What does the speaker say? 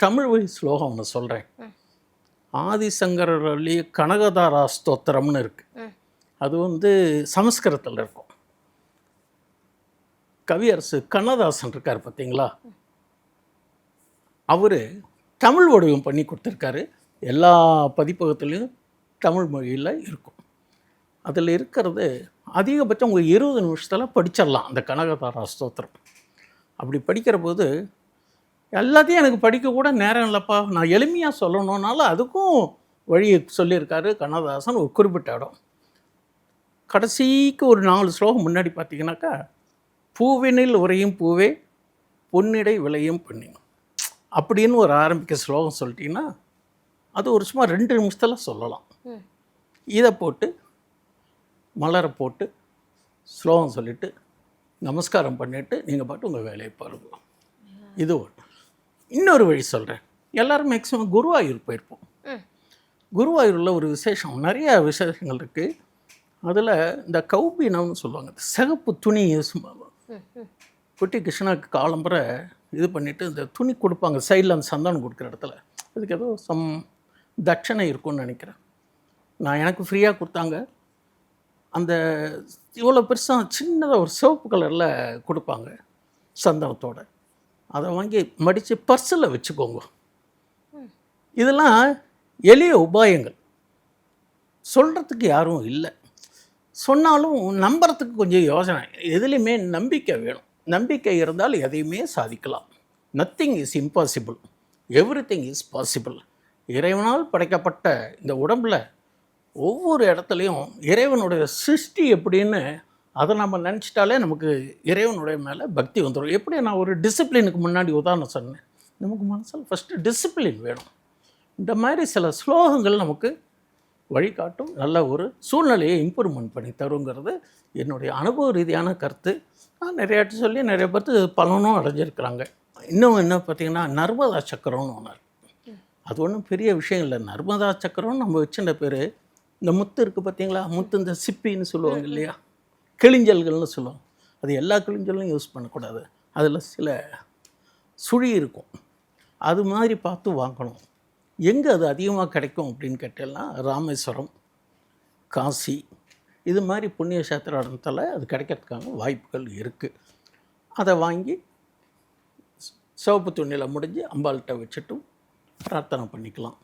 தமிழ் வழி ஸ்லோகம் ஒன்று சொல்கிறேன். ஆதிசங்கரர்லேயே கனகதாரா ஸ்தோத்திரம்னு இருக்குது. அது சமஸ்கிருதத்தில் இருக்கும். கவியரசு கண்ணதாசன் இருக்கார் பார்த்தீங்களா, அவர் தமிழ் வடிவம் பண்ணி கொடுத்துருக்காரு. எல்லா பதிப்பகத்துலேயும் தமிழ் மொழியில் இருக்கும். அதில் இருக்கிறது அதிகபட்சம் உங்கள் 20 நிமிஷத்தில் படிச்சிடலாம் அந்த கனகதாரா ஸ்தோத்திரம். அப்படி படிக்கிற போது எல்லாத்தையும் எனக்கு படிக்கக்கூட நேரம் இல்லைப்பா, நான் எளிமையாக சொல்லணுன்னால அதுக்கும் வழி சொல்லியிருக்காரு கண்ணதாசன். ஒரு குறிப்பிட்ட இடம் கடைசிக்கு ஒரு 4 ஸ்லோகம் முன்னாடி பார்த்தீங்கன்னாக்கா, பூவினில் உரையும் பூவே பொன்னிடை விளையும் பொன்னி அப்படின்னு ஒரு ஆரம்பிக்க ஸ்லோகம் சொல்லிட்டீங்கன்னா அது ஒரு சும்மா 2 நிமிஷத்தில் சொல்லலாம். இதை போட்டு மலரை போட்டு ஸ்லோகம் சொல்லிவிட்டு நமஸ்காரம் பண்ணிவிட்டு நீங்கள் பாட்டு உங்கள் வேலையை பாருங்க. இது ஒன்று. இன்னொரு வழி சொல்கிறேன். எல்லோரும் மேக்ஸிமம் குருவாயூர் போயிருப்போம். குருவாயூரில் ஒரு விசேஷம், நிறைய விசேஷங்கள் இருக்குது. அதில் இந்த கௌபீனம்னு சொல்லுவாங்க, சிகப்பு துணி குட்டி கிருஷ்ணாவுக்கு காலம்பரை இது பண்ணிவிட்டு இந்த துணி கொடுப்பாங்க சைடில், அந்த சந்தனம் கொடுக்குற இடத்துல. அதுக்கு ஏதோ தட்சணை இருக்கும்னு நினைக்கிறேன். எனக்கு ஃப்ரீயாக கொடுத்தாங்க. அந்த இவ்வளோ பெருசாக சின்னதாக ஒரு சிவப்பு கலரில் கொடுப்பாங்க சந்தனத்தோடு. அதை வாங்கி மடித்து பர்ஸில் வச்சுக்கோங்க. இதெல்லாம் எளிய உபாயங்கள், சொல்கிறதுக்கு யாரும் இல்லை. சொன்னாலும் நம்புறதுக்கு கொஞ்சம் யோசனை. எதுலேயுமே நம்பிக்கை வேணும். நம்பிக்கை இருந்தால் எதையுமே சாதிக்கலாம். Nothing is impossible, everything is possible. இறைவனால் படைக்கப்பட்ட இந்த உடம்பில் ஒவ்வொரு இடத்துலையும் இறைவனுடைய சிருஷ்டி எப்படின்னு அதை நம்ம நினச்சிட்டாலே நமக்கு இறைவனுடைய மேலே பக்தி வந்துடும். எப்படி நான் ஒரு டிசிப்ளினுக்கு முன்னாடி உதாரணம் சொன்னேன், நமக்கு மனசில் ஃபஸ்ட்டு டிசிப்ளின் வேணும். இந்த மாதிரி சில ஸ்லோகங்கள் நமக்கு வழிகாட்டும், நல்ல ஒரு சூழ்நிலையை இம்ப்ரூவ்மெண்ட் பண்ணி தருங்கிறது என்னுடைய அனுபவ ரீதியான கருத்து. நான் நிறையாட்டு சொல்லி நிறைய பேர்த்து பலனும் அடைஞ்சிருக்கிறாங்க. இன்னும் என்ன பார்த்திங்கன்னா, நர்மதா சக்கரம்னு ஒன்று. அது ஒன்றும் பெரிய விஷயம் இல்லை. நர்மதா சக்கரம்னு நம்ம வச்சுட்ட பேர். இந்த முத்து இருக்குது பார்த்தீங்களா, முத்து இந்த சிப்பின்னு சொல்லுவாங்க இல்லையா, கிளிஞ்சல்கள்னு சொல்லுவாங்க. அது எல்லா கிளிஞ்சலும் யூஸ் பண்ணக்கூடாது. அதில் சில சுழி இருக்கும். அது மாதிரி பார்த்து வாங்கணும். எங்கே அது அதிகமாக கிடைக்கும் அப்படின்னு கேட்டேன்னா, ராமேஸ்வரம், காசி, இது மாதிரி புண்ணிய சேத்திர இடத்துல அது கிடைக்கிறதுக்கான வாய்ப்புகள் இருக்குது. அதை வாங்கி சிவப்பு துணியில் முடிஞ்சு அம்பாள்கிட்ட வச்சுட்டும் பிரார்த்தனை பண்ணிக்கலாம்.